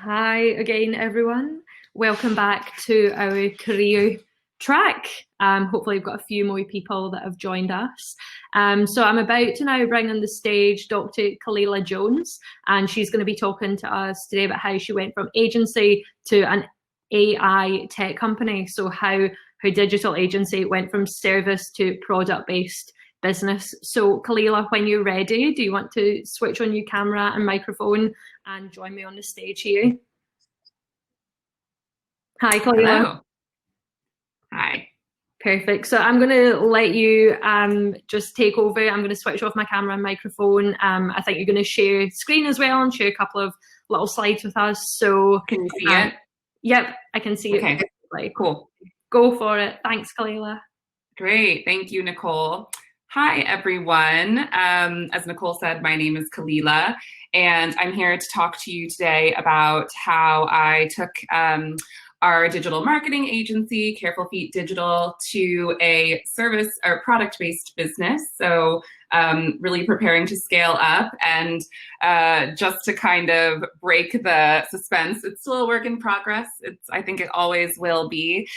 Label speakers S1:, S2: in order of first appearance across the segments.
S1: Hi again, everyone. Welcome back to our career track. Hopefully, we've got a few more people that have joined us. So I'm about to now bring on the stage Dr. Khaleelah Jones, and she's going to be talking to us today about how she went from agency to an AI tech company. So how her digital agency went from service to product-based business. So Khaleelah, when you're ready, do you want to switch on your camera and microphone and join me on the stage here? Hi, Khaleelah.
S2: Hello. Hi.
S1: Perfect. So I'm going to let you just take over. I'm going to switch off my camera and microphone. I think you're going to share screen as well and share a couple of little slides with us. So,
S2: Can you see it?
S1: yep, I can see it
S2: Okay,
S1: perfectly.
S2: cool.
S1: Go for it. Thanks, Khaleelah.
S2: Great. Thank you, Nicole. Hi, everyone. As Nicole said, my name is Khaleelah, and I'm here to talk to you today about how I took our digital marketing agency, Careful Feet Digital, to a service or product-based business. So really preparing to scale up, and just to kind of break the suspense, it's still a work in progress. I think it always will be.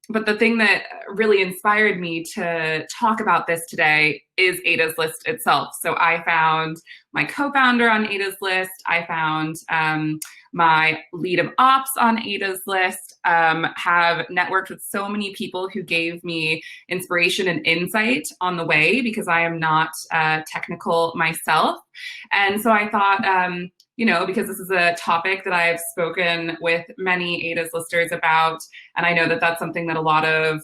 S2: But the thing that really inspired me to talk about this today is Ada's List itself. So I found my co-founder on Ada's List. I found my lead of ops on Ada's List, have networked with so many people who gave me inspiration and insight on the way, because I am not technical myself. And so I thought, because this is a topic that I've spoken with many Ada's listers about, and I know that that's something that a lot of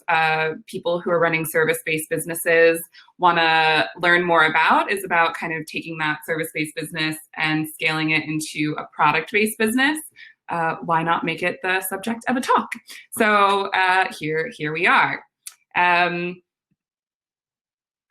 S2: people who are running service-based businesses want to learn more about, is about kind of taking that service-based business and scaling it into a product-based business. Why not make it the subject of a talk? So here we are.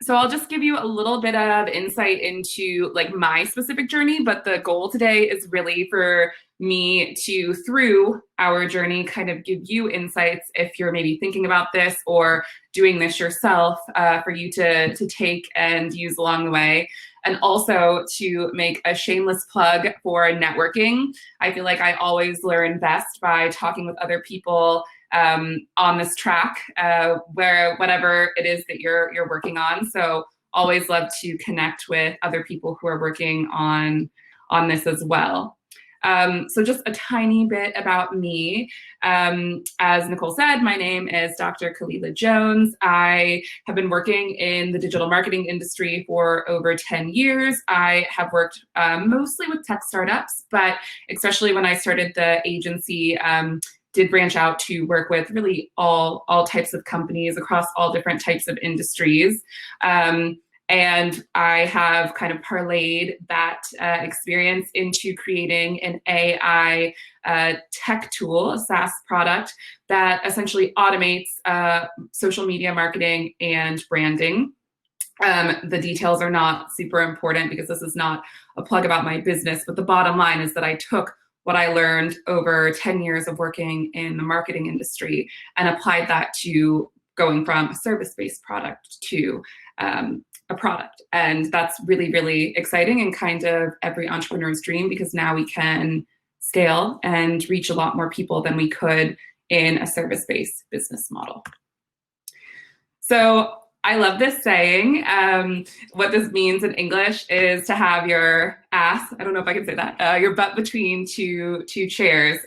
S2: So I'll just give you a little bit of insight into like my specific journey, but the goal today is really for me to, through our journey, kind of give you insights if you're maybe thinking about this or doing this yourself, for you to take and use along the way. And also to make a shameless plug for networking. I feel like I always learn best by talking with other people on this track, where whatever it is that you're working on. So always love to connect with other people who are working on this as well. So just a tiny bit about me. As Nicole said, my name is Dr. Khaleelah Jones. I have been working in the digital marketing industry for over 10 years. I have worked mostly with tech startups, but especially when I started the agency, did branch out to work with really all types of companies across all different types of industries. And I have kind of parlayed that experience into creating an AI tech tool, a SaaS product that essentially automates social media marketing and branding. The details are not super important because this is not a plug about my business, but the bottom line is that I took what I learned over 10 years of working in the marketing industry and applied that to going from a service-based product to a product. And that's really, really exciting and kind of every entrepreneur's dream, because now we can scale and reach a lot more people than we could in a service-based business model. So I love this saying. What this means in English is to have your ass, I don't know if I can say that, your butt between two chairs.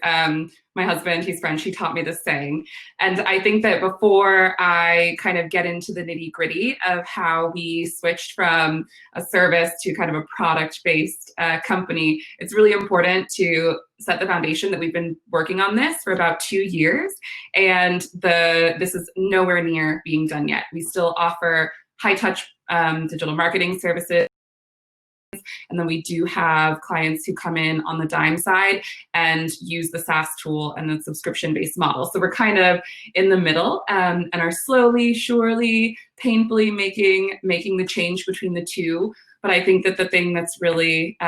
S2: My husband, he's French, he taught me this saying. And I think that before I kind of get into the nitty gritty of how we switched from a service to kind of a product-based company, it's really important to set the foundation that we've been working on this for about 2 years. And this is nowhere near being done yet. We still offer high-touch digital marketing services. And then we do have clients who come in on the dime side and use the SaaS tool and the subscription-based model. So we're kind of in the middle, and are slowly, surely, painfully making the change between the two. But I think that the thing that's really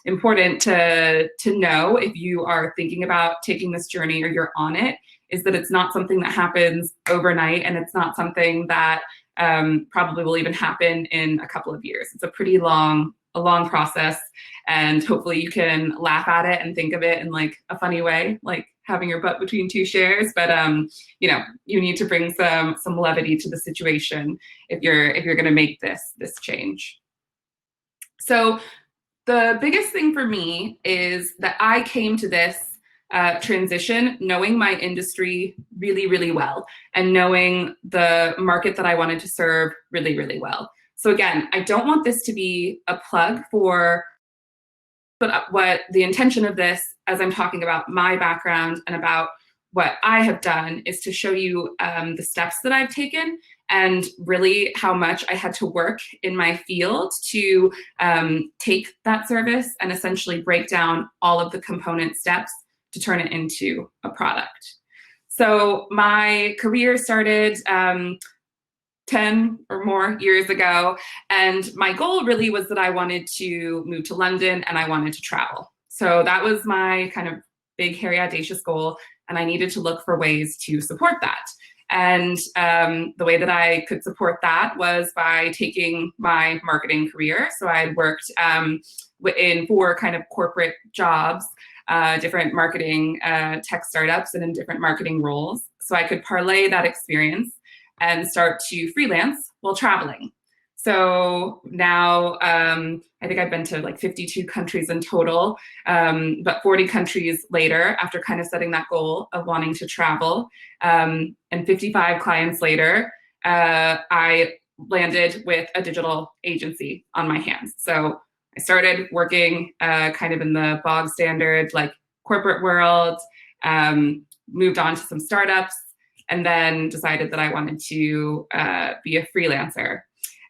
S2: important to know if you are thinking about taking this journey or you're on it is that it's not something that happens overnight, and it's not something that probably will even happen in a couple of years. It's a pretty long a long process, and hopefully you can laugh at it and think of it in like a funny way, like having your butt between two chairs. But you know, you need to bring some levity to the situation if you're going to make this change. So the biggest thing for me is that I came to this transition knowing my industry really, really well, and knowing the market that I wanted to serve really, really well. So again, I don't want this to be a plug for, but what the intention of this, as I'm talking about my background and about what I have done, is to show you the steps that I've taken and really how much I had to work in my field to take that service and essentially break down all of the component steps to turn it into a product. So my career started 10 or more years ago, and my goal really was that I wanted to move to London and I wanted to travel. So that was my kind of big, hairy, audacious goal, and I needed to look for ways to support that. And the way that I could support that was by taking my marketing career. So I had worked in 4 kind of corporate jobs, different marketing tech startups, and in different marketing roles. So I could parlay that experience and start to freelance while traveling. So now I think I've been to like 52 countries in total, but 40 countries later, after kind of setting that goal of wanting to travel, and 55 clients later, I landed with a digital agency on my hands. So I started working kind of in the bog standard, like corporate world, moved on to some startups, and then decided that I wanted to be a freelancer.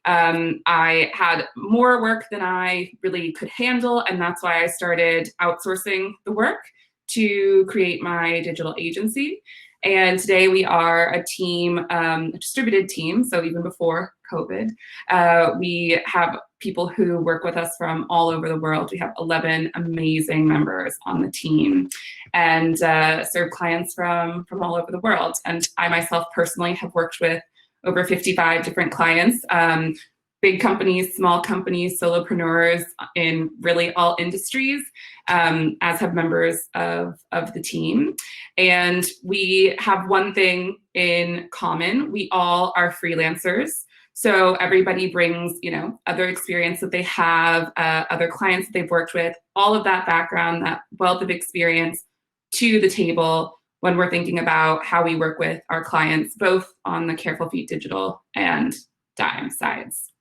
S2: I had more work than I really could handle, and that's why I started outsourcing the work to create my digital agency. And today we are a team, a distributed team, so even before COVID, we have people who work with us from all over the world. We have 11 amazing members on the team, and serve clients from all over the world. And I myself personally have worked with over 55 different clients, big companies, small companies, solopreneurs in really all industries, as have members of the team. And we have one thing in common. We all are freelancers. So everybody brings, you know, other experience that they have, other clients that they've worked with, all of that background, that wealth of experience to the table when we're thinking about how we work with our clients, both on the Careful Feet Digital and Dime sides.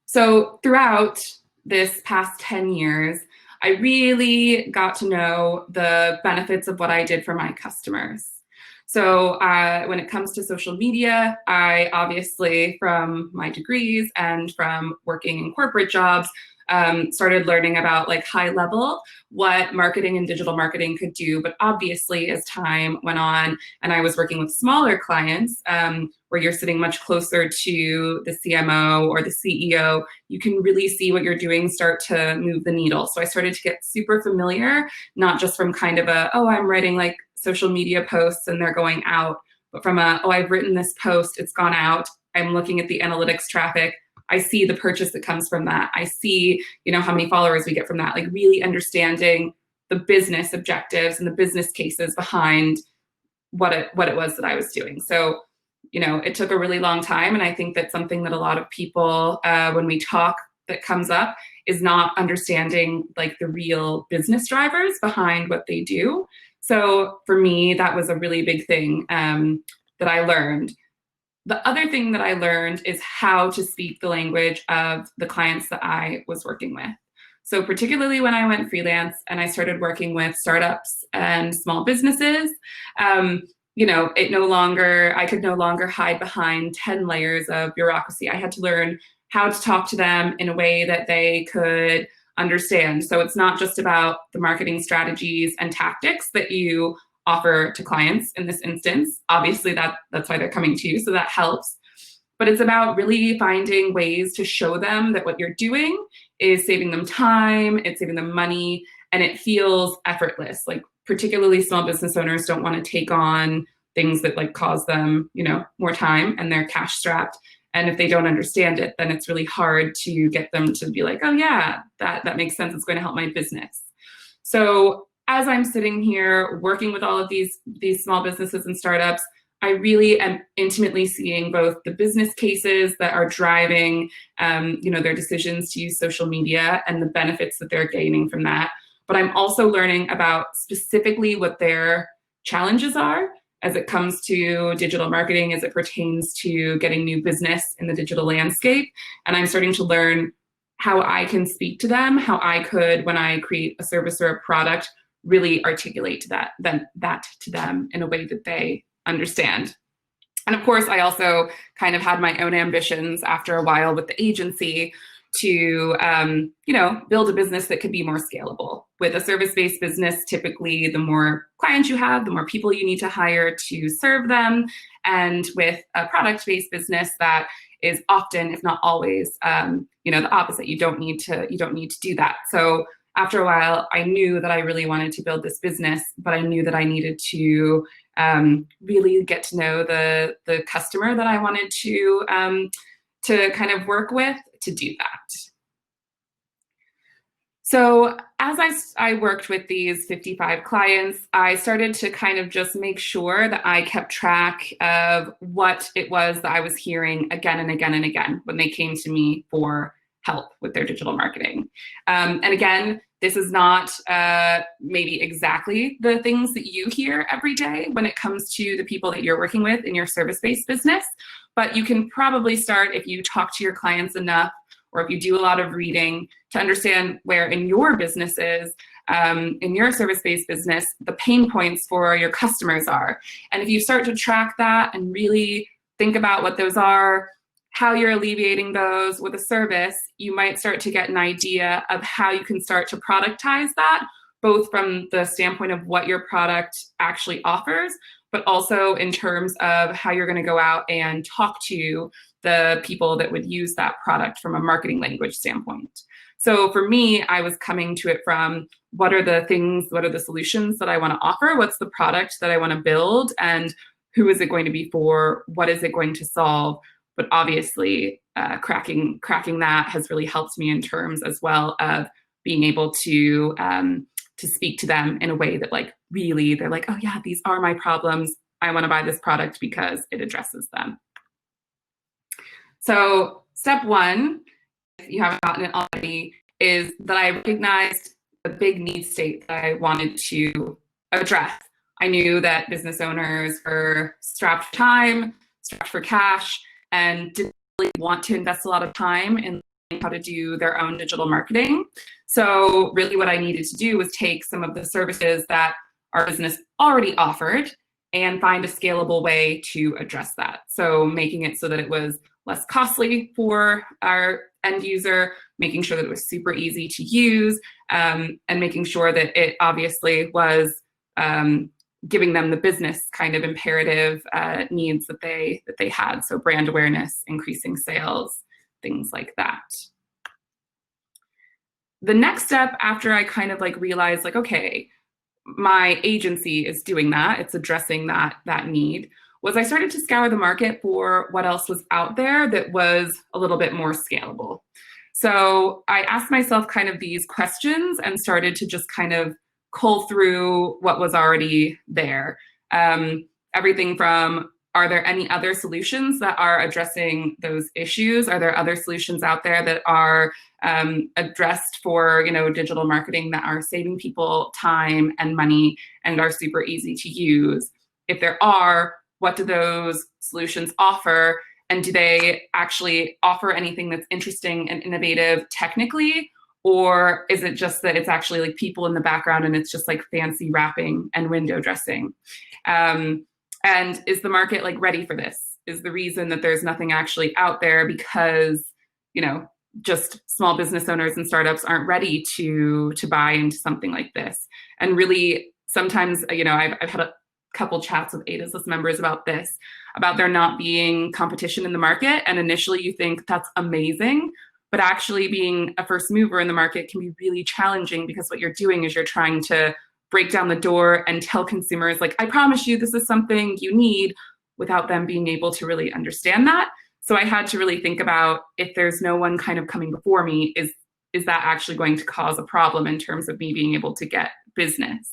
S2: So throughout this past 10 years, I really got to know the benefits of what I did for my customers. So when it comes to social media, I obviously, from my degrees and from working in corporate jobs, started learning about like high level what marketing and digital marketing could do. But obviously, as time went on and I was working with smaller clients, where you're sitting much closer to the CMO or the CEO, you can really see what you're doing start to move the needle. So I started to get super familiar, not just from kind of a, oh, I'm writing like social media posts and they're going out, but from a, oh, I've written this post, it's gone out. I'm looking at the analytics traffic. I see the purchase that comes from that. I see, you know, how many followers we get from that, like really understanding the business objectives and the business cases behind what it was that I was doing. So, you know, it took a really long time. And I think that's something that a lot of people, when we talk, that comes up is not understanding like the real business drivers behind what they do. So for me, that was a really big thing that I learned. The other thing that I learned is how to speak the language of the clients that I was working with. So particularly when I went freelance and I started working with startups and small businesses, you know, I could no longer hide behind 10 layers of bureaucracy. I had to learn how to talk to them in a way that they could understand. So it's not just about the marketing strategies and tactics that you offer to clients in this instance. Obviously, that's why they're coming to you, so that helps. But it's about really finding ways to show them that what you're doing is saving them time, it's saving them money, and it feels effortless. Like particularly small business owners don't want to take on things that like cause them, you know, more time, and they're cash strapped. And if they don't understand it, then it's really hard to get them to be like, oh yeah, that makes sense. It's going to help my business. So as I'm sitting here working with all of these small businesses and startups, I really am intimately seeing both the business cases that are driving, their decisions to use social media and the benefits that they're gaining from that. But I'm also learning about specifically what their challenges are as it comes to digital marketing, as it pertains to getting new business in the digital landscape. And I'm starting to learn how I can speak to them, how I could, when I create a service or a product, really articulate that to them in a way that they understand. And of course, I also kind of had my own ambitions after a while with the agency to, build a business that could be more scalable. With a service-based business, typically the more clients you have, the more people you need to hire to serve them. And with a product-based business, that is often, if not always, the opposite. You don't need to do that. So after a while, I knew that I really wanted to build this business, but I knew that I needed to really get to know the customer that I wanted to kind of work with to do that. So as I worked with these 55 clients, I started to kind of just make sure that I kept track of what it was that I was hearing again and again and again when they came to me for help with their digital marketing. And again, this is not maybe exactly the things that you hear every day when it comes to the people that you're working with in your service-based business, but you can probably start if you talk to your clients enough, or if you do a lot of reading, to understand where in your businesses, in your service-based business, the pain points for your customers are. And if you start to track that and really think about what those are, how you're alleviating those with a service, you might start to get an idea of how you can start to productize that, both from the standpoint of what your product actually offers, but also in terms of how you're going to go out and talk to the people that would use that product from a marketing language standpoint. So for me, I was coming to it from what are the solutions that I want to offer? What's the product that I want to build? And who is it going to be for? What is it going to solve? But obviously, cracking that has really helped me in terms as well of being able to speak to them in a way that like really they're like, oh yeah, these are my problems. I want to buy this product because it addresses them. So step one, if you haven't gotten it already, is that I recognized a big need state that I wanted to address. I knew that business owners were strapped for time, strapped for cash, and didn't really want to invest a lot of time in how to do their own digital marketing. So really what I needed to do was take some of the services that our business already offered and find a scalable way to address that. So making it so that it was less costly for our end user, making sure that it was super easy to use, and making sure that it obviously was giving them the business kind of imperative needs that they had. So brand awareness, increasing sales, things like that. The next step after I kind of like realized like, okay, my agency is doing that, it's addressing that need, was I started to scour the market for what else was out there that was a little bit more scalable. So I asked myself kind of these questions and started to just kind of cull through what was already there. Everything from, are there any other solutions that are addressing those issues? Are there other solutions out there that are addressed for digital marketing that are saving people time and money and are super easy to use? If there are, what do those solutions offer? And do they actually offer anything that's interesting and innovative technically? Or is it just that it's actually like people in the background and it's just like fancy wrapping and window dressing? And is the market like ready for this? Is the reason that there's nothing actually out there because, just small business owners and startups aren't ready to buy into something like this? And really, sometimes, I've had a couple chats with Ada's list members about this, about there not being competition in the market. And initially you think that's amazing, but actually being a first mover in the market can be really challenging because what you're doing is you're trying to break down the door and tell consumers like, I promise you this is something you need, without them being able to really understand that. So I had to really think about, if there's no one kind of coming before me, is that actually going to cause a problem in terms of me being able to get business?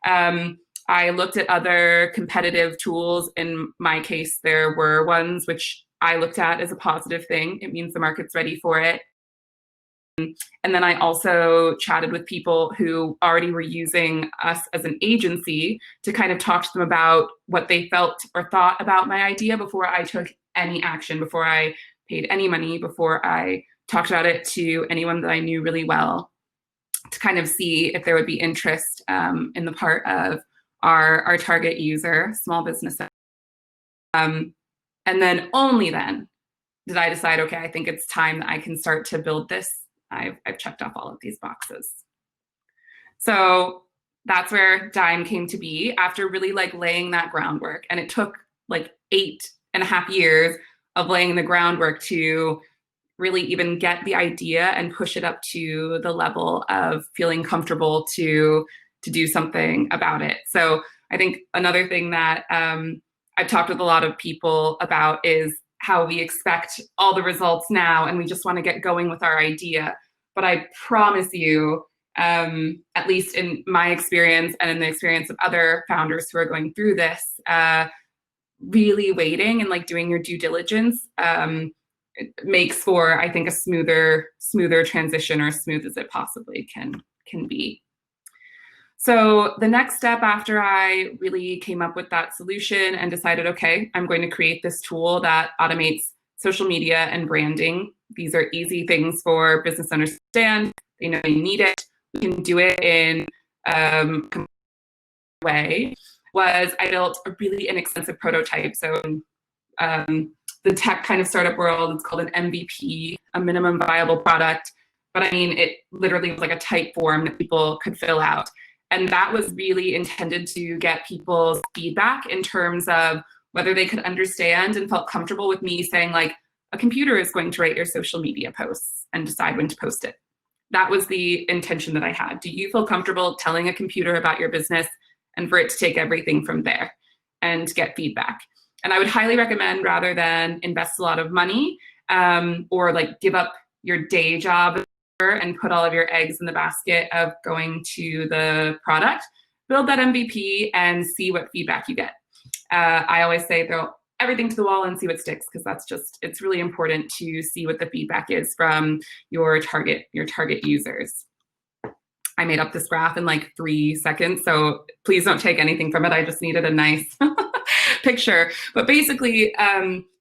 S2: I looked at other competitive tools. In my case, there were ones which I looked at as a positive thing. It means the market's ready for it. And then I also chatted with people who already were using us as an agency to kind of talk to them about what they felt or thought about my idea before I took any action, before I paid any money, before I talked about it to anyone that I knew really well, to kind of see if there would be interest in the part of our target user, small businesses. And then only then did I decide, okay, I think it's time that I can start to build this. I've checked off all of these boxes. So that's where Dime came to be, after really like laying that groundwork. And it took like 8.5 years of laying the groundwork to really even get the idea and push it up to the level of feeling comfortable to do something about it. So I think another thing that I've talked with a lot of people about is how we expect all the results now and we just want to get going with our idea. But I promise you, at least in my experience and in the experience of other founders who are going through this, really waiting and like doing your due diligence makes for, I think, a smoother transition, or as smooth as it possibly can be. So the next step after I really came up with that solution and decided, okay, I'm going to create this tool that automates social media and branding. These are easy things for business owners to understand. They know they need it. We can do it in a way. Was I built a really inexpensive prototype. So the tech kind of startup world, it's called an MVP, a minimum viable product. But I mean, it literally was like a type form that people could fill out. And that was really intended to get people's feedback in terms of whether they could understand and felt comfortable with me saying, like, a computer is going to write your social media posts and decide when to post it. That was the intention that I had. Do you feel comfortable telling a computer about your business and for it to take everything from there and get feedback? And I would highly recommend, rather than invest a lot of money or like give up your day job and put all of your eggs in the basket of going to the product, build that MVP and see what feedback you get. I always say throw everything to the wall and see what sticks, because that's just, it's really important to see what the feedback is from your target users. I made up this graph in like 3 seconds, so please don't take anything from it. I just needed a nice picture. But basically,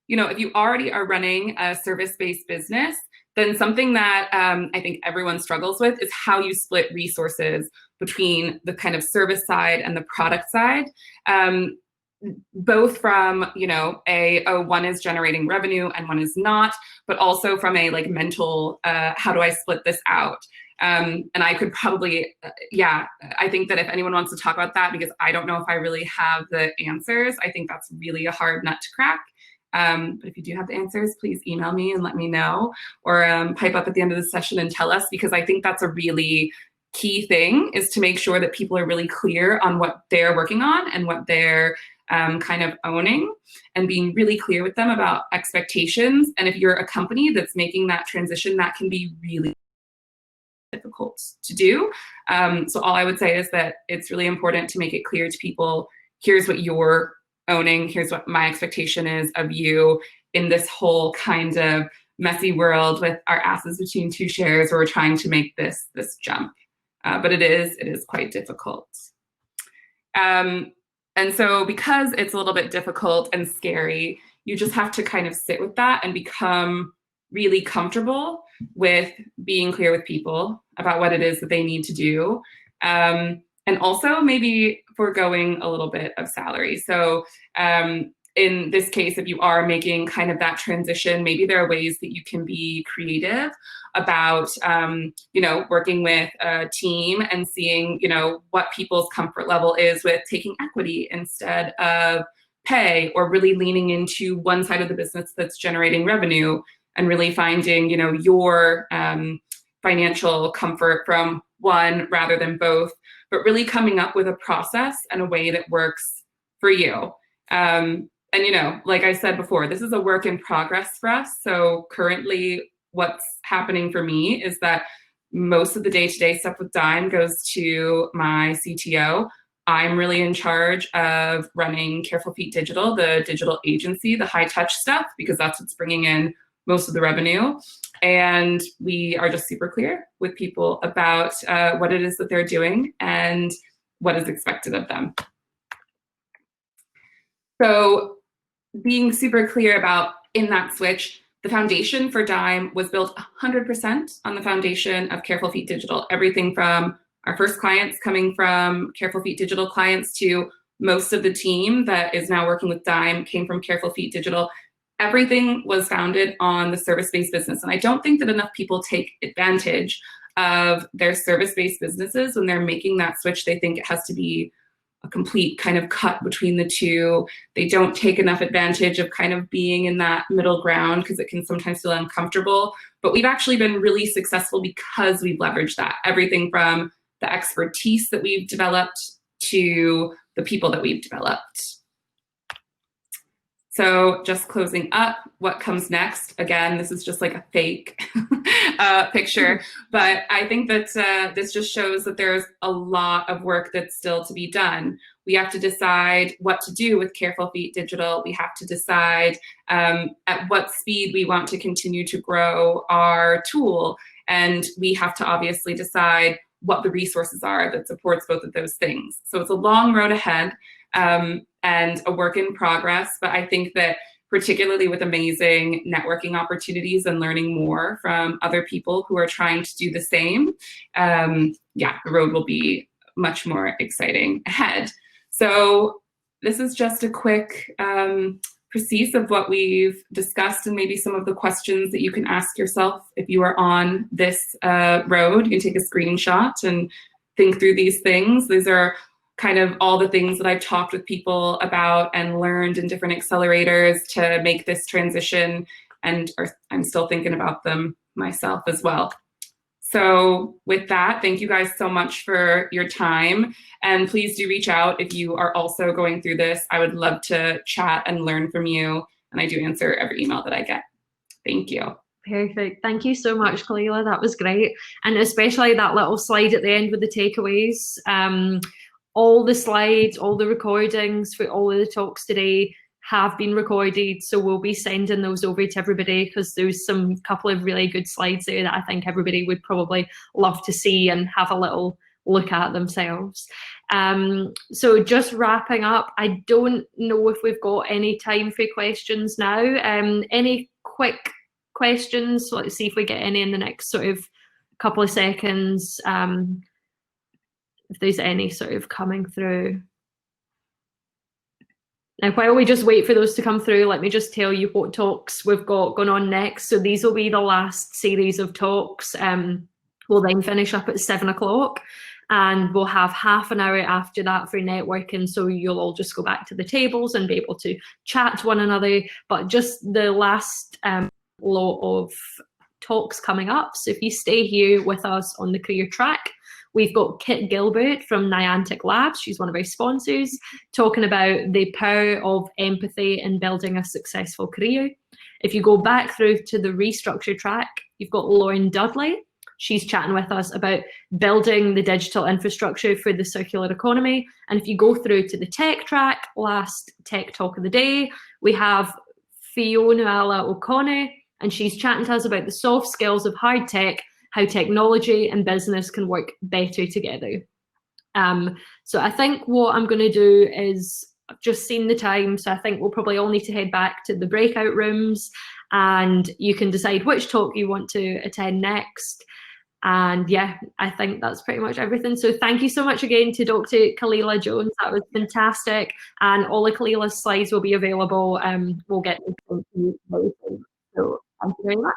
S2: you know, if you already are running a service-based business, then something that I think everyone struggles with is how you split resources between the kind of service side and the product side. Both from, you know, one is generating revenue and one is not, but also from a like mental, how do I split this out? And I could probably, I think that if anyone wants to talk about that, because I don't know if I really have the answers, I think that's really a hard nut to crack. But if you do have the answers, please email me and let me know, or pipe up at the end of the session and tell us, because I think that's a really key thing, is to make sure that people are really clear on what they're working on and what they're kind of owning, and being really clear with them about expectations. And if you're a company that's making that transition, that can be really difficult to do. So all I would say is that it's really important to make it clear to people, here's what you're owning, here's what my expectation is of you in this whole kind of messy world with our asses between two chairs, where we're trying to make this jump. But it is quite difficult. And so because it's a little bit difficult and scary, you just have to kind of sit with that and become really comfortable with being clear with people about what it is that they need to do. And also maybe foregoing a little bit of salary. So in this case, if you are making kind of that transition, maybe there are ways that you can be creative about, you know, working with a team and seeing, you know, what people's comfort level is with taking equity instead of pay, or really leaning into one side of the business that's generating revenue, and really finding, you know, your financial comfort from one rather than both, but really coming up with a process and a way that works for you. And, you know, like I said before, this is a work in progress for us. So currently what's happening for me is that most of the day-to-day stuff with Dime goes to my CTO. I'm really in charge of running Careful Feet Digital, the digital agency, the high touch stuff, because that's what's bringing in most of the revenue. And we are just super clear with people about what it is that they're doing and what is expected of them. So being super clear about in that switch, the foundation for Dime was built 100% on the foundation of Careful Feet Digital. Everything from our first clients coming from Careful Feet Digital clients to most of the team that is now working with Dime came from Careful Feet Digital. Everything was founded on the service-based business. And I don't think that enough people take advantage of their service-based businesses when they're making that switch. They think it has to be a complete kind of cut between the two. They don't take enough advantage of kind of being in that middle ground because it can sometimes feel uncomfortable. But we've actually been really successful because we've leveraged that. Everything from the expertise that we've developed to the people that we've developed. So just closing up, what comes next? Again, this is just like a fake picture, but I think that this just shows that there's a lot of work that's still to be done. We have to decide what to do with Careful Feet Digital. We have to decide at what speed we want to continue to grow our tool. And we have to obviously decide what the resources are that supports both of those things. So it's a long road ahead. And a work in progress, but I think that particularly with amazing networking opportunities and learning more from other people who are trying to do the same, yeah, the road will be much more exciting ahead. So this is just a quick piece of what we've discussed and maybe some of the questions that you can ask yourself if you are on this road. You can take a screenshot and think through these things. These are kind of all the things that I've talked with people about and learned in different accelerators to make this transition, and I'm still thinking about them myself as well. So with that, thank you guys so much for your time, and please do reach out if you are also going through this. I would love to chat and learn from you, and I do answer every email that I get. Thank you.
S1: Perfect. Thank you so much, Khaleelah. That was great. And especially that little slide at the end with the takeaways. All the slides, all the recordings for all of the talks today have been recorded. So we'll be sending those over to everybody because there's some couple of really good slides there that I think everybody would probably love to see and have a little look at themselves. So just wrapping up, I don't know if we've got any time for questions now. Any quick questions? Let's see if we get any in the next sort of couple of seconds. If there's any sort of coming through. Now, while we just wait for those to come through, let me just tell you what talks we've got going on next. So these will be the last series of talks. We'll then finish up at 7 o'clock and we'll have half an hour after that for networking. So you'll all just go back to the tables and be able to chat to one another. But just the last lot of talks coming up. So if you stay here with us on the career track, we've got Kit Gilbert from Niantic Labs. She's one of our sponsors, talking about the power of empathy in building a successful career. If you go back through to the restructure track, you've got Lauren Dudley. She's chatting with us about building the digital infrastructure for the circular economy. And if you go through to the tech track, last tech talk of the day, we have Fiona O'Connor, and she's chatting to us about the soft skills of hard tech, how technology and business can work better together. So I think what I'm going to do is, I've just seen the time, so I think we'll probably all need to head back to the breakout rooms and you can decide which talk you want to attend next. And yeah, I think that's pretty much everything. So thank you so much again to Dr. Khaleelah Jones. That was fantastic. And all of Khaleelah's slides will be available. We'll get them to you very soon. So thank you very much.